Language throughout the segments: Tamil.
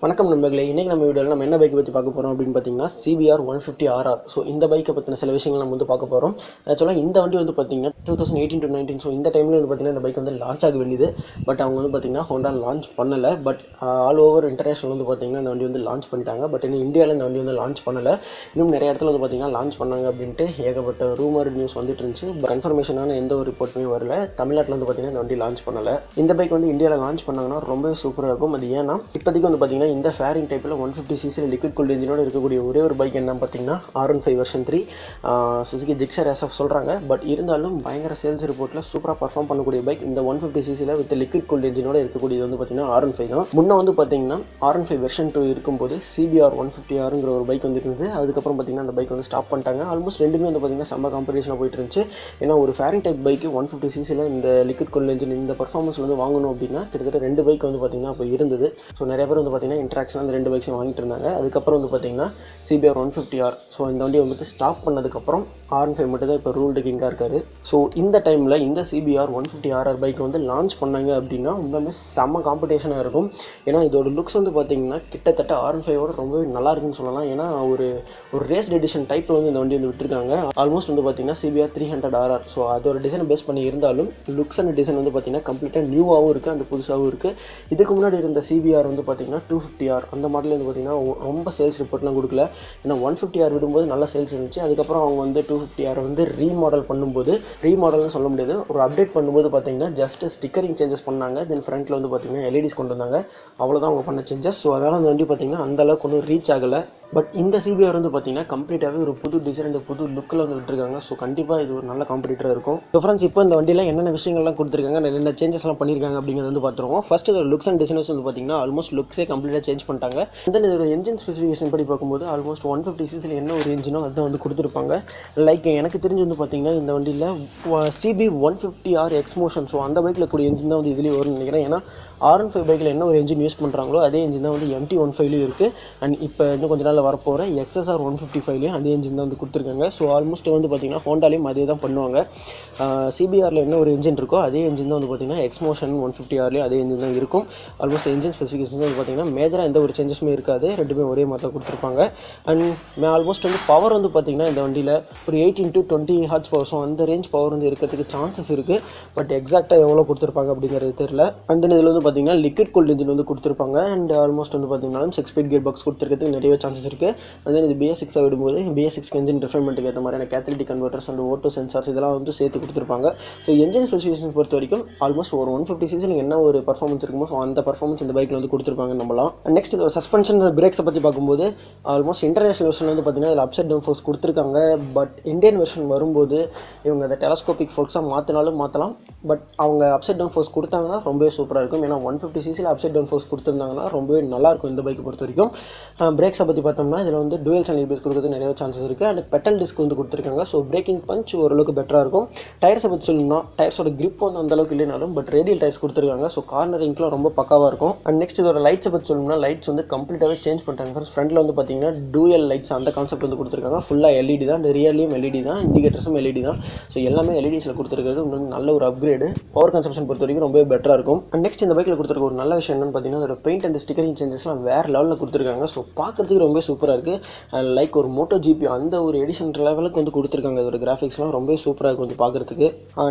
வணக்கம் நண்பர்களே, இன்றைக்கி நம்ம வீடியோவில் நம்ம என்ன பைக்கை பற்றி பார்க்க போகிறோம் அப்படின்னு பார்த்தீங்கன்னா CBR 150RR. ஸோ இந்த பைக்கை பற்றின சில விஷயங்கள் நம்ம வந்து பார்க்க போகிறோம். ஆக்சுவலாக இந்த வண்டி வந்து பார்த்தீங்கன்னா 2018 to 19, ஸோ இந்த டைமில் வந்து பார்த்தீங்கன்னா இந்த பைக் வந்து லான்ச் ஆக வேண்டியது. பட் அவங்க வந்து பார்த்தீங்கன்னா ஹோண்டா லான்ச் பண்ணலை. பட் ஆல் ஓவர் இன்டர்நேஷனல் வந்து பார்த்தீங்கன்னா இந்த வண்டி வந்து லான்ச் பண்ணிட்டாங்க. பட் இன்னும் இந்தியாவில் இந்த வண்டி வந்து லான்ச் பண்ணலை. இன்னும் நிறைய இடத்துல வந்து பார்த்தீங்கன்னா லான்ச் பண்ணாங்க அப்படின்ட்டு ஏகப்பட்ட ரூமர் நியூஸ் வந்துட்டு இருந்துச்சு. கன்ஃபர்மேஷனான எந்த ஒரு ரிப்போர்ட்டுமே வரல. தமிழ்நாட்டில் வந்து பார்த்தீங்கன்னா இந்த வண்டி லான்ச் பண்ணலை. இந்த பைக் வந்து இந்தியாவில் லான்ச் பண்ணாங்கன்னா ரொம்ப சூப்பராக இருக்கும். அது ஏன்னா இப்போதைக்கு வந்து பார்த்தீங்கன்னா இந்த ஃபேரிங் டைப்பில் 150cc லிக்விட் கூல்டு இன்ஜினோட இருக்கக்கூடிய ஒரே ஒரு பைக் என்ன பார்த்தீங்கன்னா R15 version 3 Suzuki Gixxer SF சொல்கிறாங்க. பட் இருந்தாலும் பயங்கர சேல்ஸ் ரிப்போர்ட்டில் சூப்பராக பர்ஃபார்ம் பண்ணக்கூடிய பைக் இந்த 150cc வித் லிக்விட் கூல்டு இன்ஜினோட இருக்கக்கூடியது வந்து பார்த்தீங்கன்னா R15 தான். முன்னே வந்து பார்த்தீங்கன்னா R15 வெர்ஷன் 2 இருக்கும்போது CBR 150Rங்கிற ஒரு பைக் வந்து இருந்தது. அதுக்கப்புறம் பார்த்தீங்கன்னா அந்த பைக் வந்து ஸ்டாப் பண்ணிட்டாங்க. ஆல்மோஸ்ட் ரெண்டுமே வந்து பார்த்தீங்கன்னா செம்ம காம்படிஷனாக போயிட்டு இருந்துச்சு. ஏன்னா ஒரு ஃபேரிங் டைப் பைக்கு 150cc இந்த லிக்விட் கூல்டு இன்ஜின் இந்த பர்ஃபார்மன்ஸ் வந்து வாங்கணும் அப்படின்னா கிட்டத்தட்ட ரெண்டு பைக் வந்து பார்த்தீங்கன்னா அப்போ இருந்தது. ஸோ நிறைய பேர் வந்து பார்த்தீங்கன்னா இன்ட்ராக்ஷன் அந்த ரெண்டு பைக்ஸையும் வாங்கிட்டு இருந்தாங்க. அதுக்கப்புறம் வந்து பார்த்தீங்கன்னா CBR 150R. ஸோ இந்த வண்டியை வந்து ஸ்டாப் பண்ணதுக்கப்புறம் R15 மட்டும் தான் இப்போ ரூல்டு கிங்காக இருக்காரு. ஸோ இந்த டைமில் இந்த CBR 150RR பைக் வந்து லான்ச் பண்ணாங்க அப்படின்னா உண்மையுமே செம்ம காம்படிஷனாக இருக்கும். ஏன்னா இதோட லுக்ஸ் வந்து பார்த்தீங்கன்னா கிட்டத்தட்ட R15ஓட ரொம்பவே நல்லா இருக்குன்னு சொல்லலாம். ஏன்னா ஒரு ரேஸ் எடிஷன் டைப்பில் வந்து இந்த வண்டி வந்து விட்டுருக்காங்க. ஆல்மோஸ்ட் வந்து பார்த்தீங்கன்னா CBR 300RR. ஸோ அதோட டிசைனை பேஸ் பண்ணி இருந்தாலும் லுக்ஸ் அண்ட் டிசைன் வந்து பார்த்தீங்கன்னா கம்ப்ளீட்டாக நியூவாகவும் இருக்குது அண்ட் புதுசாகவும் இருக்குது. இதுக்கு முன்னாடி இருந்த CBR வந்து பார்த்தீங்கன்னா 250R அந்த மாடல் வந்து பார்த்தீங்கன்னா ரொம்ப சேல்ஸ் ரிப்போர்ட்லாம் கொடுக்கல. ஏன்னா 150R விடும்போது நல்ல சேல்ஸ் இருந்துச்சு. அதுக்கப்புறம் அவங்க வந்து 250R வந்து ரீமாடல் பண்ணும்போது ரீமாடல்னு சொல்ல முடியாது, ஒரு அப்டேட் பண்ணும்போது பார்த்தீங்கன்னா ஜஸ்ட் ஸ்டிக்கரிங் சேஞ்சஸ் பண்ணாங்க. தென் ஃப்ரண்ட்டில் வந்து பார்த்தீங்கன்னா LEDs கொண்டு வந்தாங்க. அவ்வளோதான் அவங்க பண்ண சேஞ்சஸ். ஸோ அதனால் அந்த வண்டி பார்த்தீங்கன்னா அந்தளவுக்கு ஒன்றும் ரீச் ஆகலை. பட் இந்த CBR வந்து பார்த்தீங்கன்னா கம்ப்ளீட்டாகவே ஒரு புது டிசைன் அண்ட் புது லுக்கில் வந்து விட்டுருக்காங்க. ஸோ கண்டிப்பாக இது ஒரு நல்ல காம்படிட்டராக இருக்கும். ஸோ ஃப்ரெண்ட்ஸ், இப்போ இந்த வண்டியில் என்னென்ன விஷயங்கள்லாம் கொடுத்துருக்காங்க, என்னென்ன சேஞ்சஸ்லாம் பண்ணியிருக்காங்க அப்படிங்கிறது வந்து பார்த்துருவோம். ஃபஸ்ட்டு இதோட லுக்ஸ் அண்ட் டிசைன்ஸ் வந்து பார்த்தீங்கன்னா ஆல்மோஸ்ட் லுக்ஸே கம்ப்ளீட்டாக சேஞ்ச் பண்ணிட்டாங்க. தென் இதோட என்ஜின் ஸ்பெசிஃபிகேஷன் படி பார்க்கும்போது ஆல்மோஸ்ட் 150cc என்ன ஒரு இன்ஜினோ அதுதான் வந்து கொடுத்துருப்பாங்க. லைக் எனக்கு தெரிஞ்சு வந்து பார்த்தீங்கன்னா இந்த வண்டியில் CB 150R எக்ஸ்மோஷன், ஸோ அந்த பைக்கில் கூடிய என்ஜின் தான் வந்து இதுலேயே வரும்னு நினைக்கிறேன். ஏன்னா R15 பைக்கில் என்ன ஒரு என்ஜின் யூஸ் பண்ணுறாங்களோ அதே என்ஜின் தான் வந்து MT15லையும் இருக்குது. அண்ட் இப்போ இன்னும் கொஞ்ச நாள் வரப்போகிற XSR 155லையும் அதே என்ஜின் தான் வந்து கொடுத்துருக்காங்க. ஸோ ஆல்மோஸ்ட் வந்து பார்த்திங்கன்னா ஹோண்டாலையும் அதே தான் பண்ணுவாங்க. CBRல என்ன ஒரு என்ஜின் இருக்கோ அதே என்ஜின் தான் வந்து பார்த்திங்கன்னா எக்ஸ்மோஷன் 150Rலையும் அதே என்ஜின் தான் இருக்கும். ஆல்மோஸ்ட் என்ஜின் ஸ்பெசிஃபிகேஷன் வந்து பார்த்திங்கன்னா மேஜராக எந்த ஒரு சேஞ்சஸுமே இருக்காது. ரெண்டுமே ஒரே மாதிரி தான் கொடுத்துருப்பாங்க. அண்ட் ஆல்மோஸ்ட் வந்து பவர் வந்து பார்த்திங்கன்னா இந்த வண்டியில் ஒரு 18 to 20 ஹார்ஸ் பவர், ஸோ அந்த ரேஞ்ச் பவர் வந்து இருக்கிறதுக்கு சான்சஸ் இருக்குது. பட் எக்ஸாக்டாக எவ்வளோ கொடுத்துருப்பாங்க அப்படிங்கிறது தெரியல. அண்ட் தென் இதில் வந்து பார்த்தீங்கன்னா லிக்விட் கூல்டு இன்ஜின் வந்து கொடுத்துருப்பாங்க. அண்ட் ஆல்மோஸ்ட் வந்து பார்த்தீங்கன்னா 6 ஸ்பீட் கியர் பாக்ஸ் கொடுத்துருக்கிறதுக்கு நிறைய சான்சஸ் இருக்குது. அண்ட் தென் இது BS6 விடும்போது BS6 என்ஜின் ரிஃபைன்மெண்ட்டுக்கு ஏற்ற மாதிரியான catalytic converters and Otto sensors இதெல்லாம் வந்து சேர்த்து கொடுத்துருப்பாங்க. ஸோ என்ஜின் ஸ்பெசிஃபிகேஷன் பொறுத்த வரைக்கும் ஆல்மோஸ்ட் ஒரு 150cc என்ன ஒரு பர்ஃபார்மன்ஸ் இருக்குமோ ஸோ அந்த பர்ஃபார்மன்ஸ் இந்த பைக்கில் வந்து கொடுத்துருப்பாங்க நம்பலாம். நெக்ஸ்ட் இதோட சஸ்பென்ஷன் பிரேக்ஸை பற்றி பார்க்கும்போது ஆல்மோஸ்ட் இன்டர்நேஷனல் வெர்ஷன் வந்து பார்த்தீங்கன்னா இதில் அப்சைட் டவுன் ஃபோர்ஸ் கொடுத்துருக்காங்க. பட் இந்தியன் வெர்ஷன் வரும்போது இவங்க அதை டெலஸ்கோபிக் ஃபோர்ஸாக மாற்றினாலும் மாற்றலாம். பட் அவங்க அப்சைட் டவுன் ஃபோர்ஸ் கொடுத்தாங்கன்னா ரொம்பவே சூப்பராக இருக்கும். ஏன்னா 150cc அப்சைட் டவுன் ஃபோர்ஸ் கொடுத்துருந்தாங்கன்னா ரொம்பவே நல்லாயிருக்கும் இந்த பைக்கை பொறுத்த வரைக்கும். பிரேக்ஸை பற்றி பார்த்தோம்னா இதில் வந்து டூயல் சேனல் ABS கொடுக்குறது நிறைய சான்சஸ் இருக்குது. அண்ட் பெட்டல் டிஸ்க் வந்து கொடுத்துருக்காங்க. ஸோ பிரேக்கிங் பஞ்ச் ஓரளவுக்கு பெட்டராக இருக்கும். டயர்ஸை பற்றி சொல்லணும்னா டயர்ஸோட கிரிப் வந்து அந்தளவுக்கு இல்லைனாலும் பட் ரேடியல் டயர்ஸ் கொடுத்துருக்காங்க. ஸோ கார்னரிங்லாம் ரொம்ப பக்காவாக இருக்கும். அண்ட் நெக்ஸ்ட் இதோட லைட்ஸை பற்றி சொல்லணும்னா லைட்ஸ் வந்து கம்ப்ளீட்டாகவே சேஞ்ச் பண்ணிட்டாங்க. ஃபர்ஸ்ட் ஃப்ரண்ட்டில் வந்து பார்த்தீங்கன்னா டூயல் லைட்ஸ் அந்த கான்செப்ட் வந்து கொடுத்துருக்காங்க. ஃபுல்லாக LED தான், அந்த ரியர்லையும் LED தான், இண்டிகேட்டர்ஸும் LED தான். ஸோ எல்லாமே LEDஸில் கொடுத்துருக்கிறது இன்னும் நல்ல ஒரு அப்கிரேடு. பவர் கன்சப்ஷன் பொறுத்த வரைக்கும் ரொம்பவே பெட்டராக இருக்கும். அண்ட் நெக்ஸ்ட் இந்த பைக்கில் கொடுத்துருக்க ஒரு நல்ல விஷயம் என்னன்னு பார்த்தீங்கன்னா அதோட பெயிண்ட் அண்ட் ஸ்டிக்கரிங் சேஞ்சஸ்லாம் வேறு லெவலில் கொடுத்துருக்காங்க. ஸோ பார்க்குறதுக்கு ரொம்ப சூப்பராக இருக்குது. லைக் ஒரு MotoGP அந்த ஒரு எடிஷன் லெவலுக்கு வந்து கொடுத்துருக்காங்க. இதோட கிராஃபிக்ஸ்லாம் ரொம்ப சூப்பராக இருக்கும் வந்து பார்க்குறதுக்கு.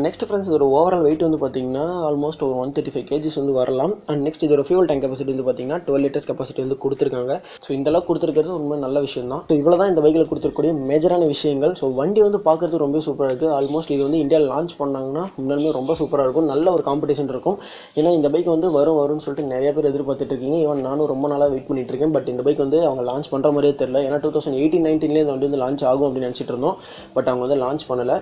நெக்ஸ்ட் ஃப்ரெண்ட்ஸ், இதோட ஓவரால் வெயிட் வந்து பார்த்தீங்கன்னா ஆல்மோஸ்ட் ஒரு 135 kgs வந்து வரலாம். அண்ட் நெக்ஸ்ட் இதோட ஃபியூல் டேங்க் கெப்பாசிட்டி வந்து பார்த்தீங்கன்னா 12 liters கெப்பாசிட்டி வந்து கொடுத்துருக்காங்க. ஸோ இந்த அளவுக்கு கொடுத்துருக்கிறது உண்மை நல்ல விஷயம் தான். ஸோ இவ்வளோ தான் இந்த பைக்கில் கொடுத்துருக்கக்கூடிய மேஜரான விஷயங்கள். ஸோ வண்டி வந்து பார்க்குறதுக்கு ரொம்ப சூப்பராக இருக்குது. ஆல்மோஸ்ட் இது வந்து இந்தியாவில் லான்ச் பண்ணாங்கன்னா முன்னாலுமே ரொம்ப சூப்பராக இருக்கும். நல்ல ஒரு காம்படிஷன் இருக்கும். ஏன்னா இந்த பைக் வந்து வரும்னு சொல்லிட்டு நிறைய பேர் எதிர்பார்த்துட்டு இருக்கீங்க. ஈவன் நானும் ரொம்ப நாளாக வெயிட் பண்ணிட்டு இருக்கேன். பட் இந்த பைக் வந்து அவங்க லான்ச் பண்ணுற மாதிரியே தெரியல. ஏன்னா 2018-19 இந்த வண்டி வந்து லான்ச் ஆகும் அப்படின்னு நினச்சிட்டு இருந்தோம். பட் அவங்க வந்து லான்ச் பண்ணலை.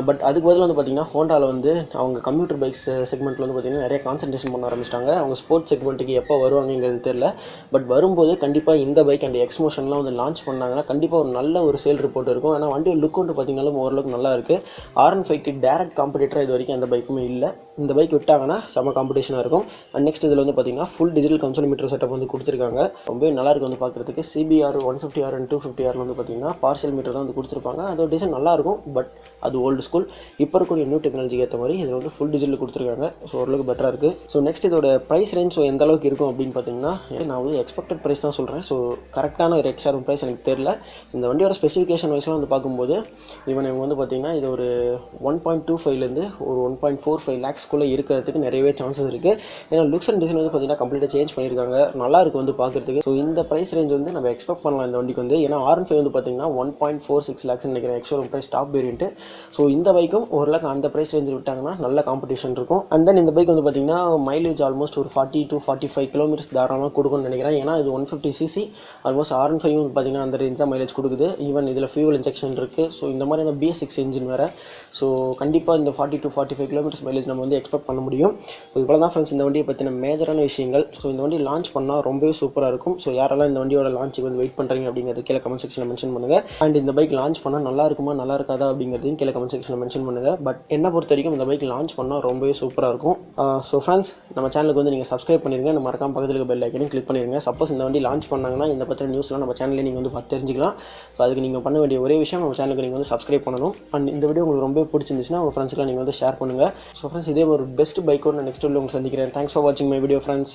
பட் அதுக்கு பதில் வந்து பார்த்தீங்கன்னா ஹோண்டாவில் வந்து அவங்க கம்ப்யூட்டர் பைக்ஸ் செக்மெண்ட்டில் வந்து பார்த்தீங்கன்னா நிறைய கான்சன்ட்ரேஷன் பண்ண ஆரம்பிச்சிட்டாங்க. அவங்க ஸ்போர்ட்ஸ் செக்மெண்ட்டுக்கு எப்போ வருவாங்கிறது தெரியல. பட் வரும்போது கண்டிப்பாக இந்த பைக் அண்ட் எக்ஸ்மோஷன்லாம் வந்து லான்ச் பண்ணாங்கன்னா கண்டிப்பாக ஒரு நல்ல ஒரு சேல் ரிப்போர்ட் இருக்கும். ஏன்னா வண்டி லுக் வந்து பார்த்தீங்கன்னாலும் ஓரளவுக்கு நல்லா இருக்குது. R15க்கு டேரக்ட் காம்படிட்டராக இது வரைக்கும் எந்த பைக்குமே இல்லை. இந்த பைக் விட்டாங்கன்னா செம காம்படிஷனாக இருக்கும். அண்ட் நெக்ஸ்ட் இதில் வந்து பார்த்தீங்கன்னா full digital console metre setup வந்து கொடுத்துருக்காங்க. ரொம்பவே நல்லாயிருக்கு வந்து பார்க்குறதுக்கு. CBR 150R அண்ட் 250R வந்து பார்த்தீங்கன்னா பார்சல் மீட்டர் தான் வந்து கொடுத்துருப்பாங்க. அதோட டிசைன் நல்லாயிருக்கும், பட் அது ஓல்டு ஸ்கூல். இப்போ இருக்கக்கூடிய நியூ டெக்னாலஜிக்கு ஏற்ற மாதிரி இதில் வந்து ஃபுல் டிஜிட்டல் கொடுத்துருக்காங்க. ஸோ ஓரளவுக்கு பெட்டராக இருக்குது. ஸோ நெக்ஸ்ட் இதோட ப்ரைஸ் ரேஞ்ச் ஸோ எந்த அளவுக்கு இருக்கும் அப்படின்னு பார்த்தீங்கன்னா, நான் வந்து எக்ஸ்பெக்டட் ப்ரைஸ் தான் சொல்கிறேன். ஸோ கரெக்டான ஒரு எக்ஸாக்ட் ப்ரைஸ் எனக்கு தெரியல. இந்த வண்டியோட ஸ்பெசிஃபிகேஷன் வைஸ்லாம் வந்து பார்க்கும்போது இவங்க வந்து பார்த்தீங்கன்னா இது ஒரு 1.25லேருந்து ஒரு 1.45 லேக்ஸ்க்குள்ளே இருக்கிறதுக்கு நிறையவே சான்சஸ் இருக்குது. ஏன்னா லுக்ஸ் அண்ட் டிசைன் வந்து பார்த்தீங்கன்னா கம்ப்ளீட்டாக சேஞ்ச் பண்ணியிருக்காங்க. நல்லா இருக்குது வந்து பார்க்குறதுக்கு. ஸோ இந்த ப்ரைஸ் ரேஞ்ச் வந்து நம்ம எக்ஸ்பெக்ட் பண்ணலாம் இந்த வண்டிக்கு வந்து. ஏன்னா R15 வந்து பார்த்தீங்கன்னா 1.46 லேக்ஸ் நினைக்கிறேன் ex showroom price top variant. So இந்த பைக்கும் ஓரளவுக்கு அந்த ப்ரைஸ் ரேஞ்சில் விட்டாங்கன்னா நல்ல காம்படிஷன் இருக்கும். அண்ட் தென் இந்த பைக் வந்து பார்த்தீங்கன்னா மைலேஜ் ஆல்மோஸ்ட் ஒரு 40 to 45 கிலோமீட்டர்ஸ் தாராளமாக கொடுக்கும்னு நினைக்கிறேன். ஏன்னா இது 150cc ஆல்மோஸ்ட் R15 வந்து பார்த்தீங்கன்னா அந்த ரேஞ்ச் தான் மைலேஜ் கொடுக்குது. ஈவன் இதில் ஃபியூவல் இன்ஜெக்ஷன் இருக்குது. ஸோ இந்த மாதிரியான BS6 இன்ஜின் வேறு. ஸோ கண்டிப்பாக இந்த 40 to 45 கிலோமீட்டர்ஸ் மைலேஜ் நம்ம வந்து எக்ஸ்பெக்ட் பண்ண முடியும். ஸோ இவ்வளோ தான் ஃப்ரெண்ட்ஸ் இந்த வண்டியை பற்றின மேஜரான விஷயங்கள். ஸோ இந்த வண்டி லான்ச் பண்ணால் ரொம்பவே சூப்பராக இருக்கும். ஸோ யாரெல்லாம் இந்த வண்டியோட லான்ச்சுக்கு வந்து வெயிட் பண்ணுறீங்க அப்படிங்கிறது கீழே கமெண்ட் செக்ஷனில் மென்ஷன் பண்ணுங்கள். அண்ட் இந்த பைக் லான்ச் பண்ணால் நல்லா இருக்குமா நல்லா இருக்காதா அப்படிங்கிறதையும் கீழே கமெண்ட் செக்ஷனில் மென்ஷன் பண்ணுங்கள். பட் என்ன பொறுத்த வரைக்கும் இந்த பைக் லான்ச் பண்ணால் ரொம்பவே சூப்பராக இருக்கும். ஸோ ஃப்ரெண்ட்ஸ் நம்ம சேனலுக்கு வந்து நீங்கள் சப்ஸ்கிரைப் பண்ணிடுங்க. நம்ம மறக்காம பக்கத்தில் இருக்க பெல் ஐக்கனையும் கிளிக் பண்ணிடுங்க. சப்போஸ் இந்த வண்டி லான்ச் பண்ணாங்கன்னா இந்த பற்றின நியூஸ்லாம் நம்ம சேனலில் நீங்கள் வந்து பார்த்து தெரிஞ்சிக்கலாம். ஸோ அதுக்கு நீங்கள் பண்ண வேண்டிய ஒரே விஷயம் நம்ம சேனலுக்கு நீங்கள் வந்து சப்ஸ்கிரைப் பண்ணணும். அண்ட் இந்த வீடியோ உங்களுக்கு ரொம்ப பிடிச்சிருந்துச்சுன்னா உங்கள் ஃப்ரெண்ட்ஸ்க்குலாம் நீங்கள் வந்து ஷேர் பண்ணுங்கள். ஸோ ஃப்ரெண்ட்ஸ் இதே ஒரு பெஸ்ட் பைக்கோட நான் நெக்ஸ்ட் வீடியோ உங்களுக்கு சந்திக்கிறேன். தேங்க்ஸ் ஃபார் வாட்சிங் மை வீடியோ ஃப்ரெண்ட்ஸ்.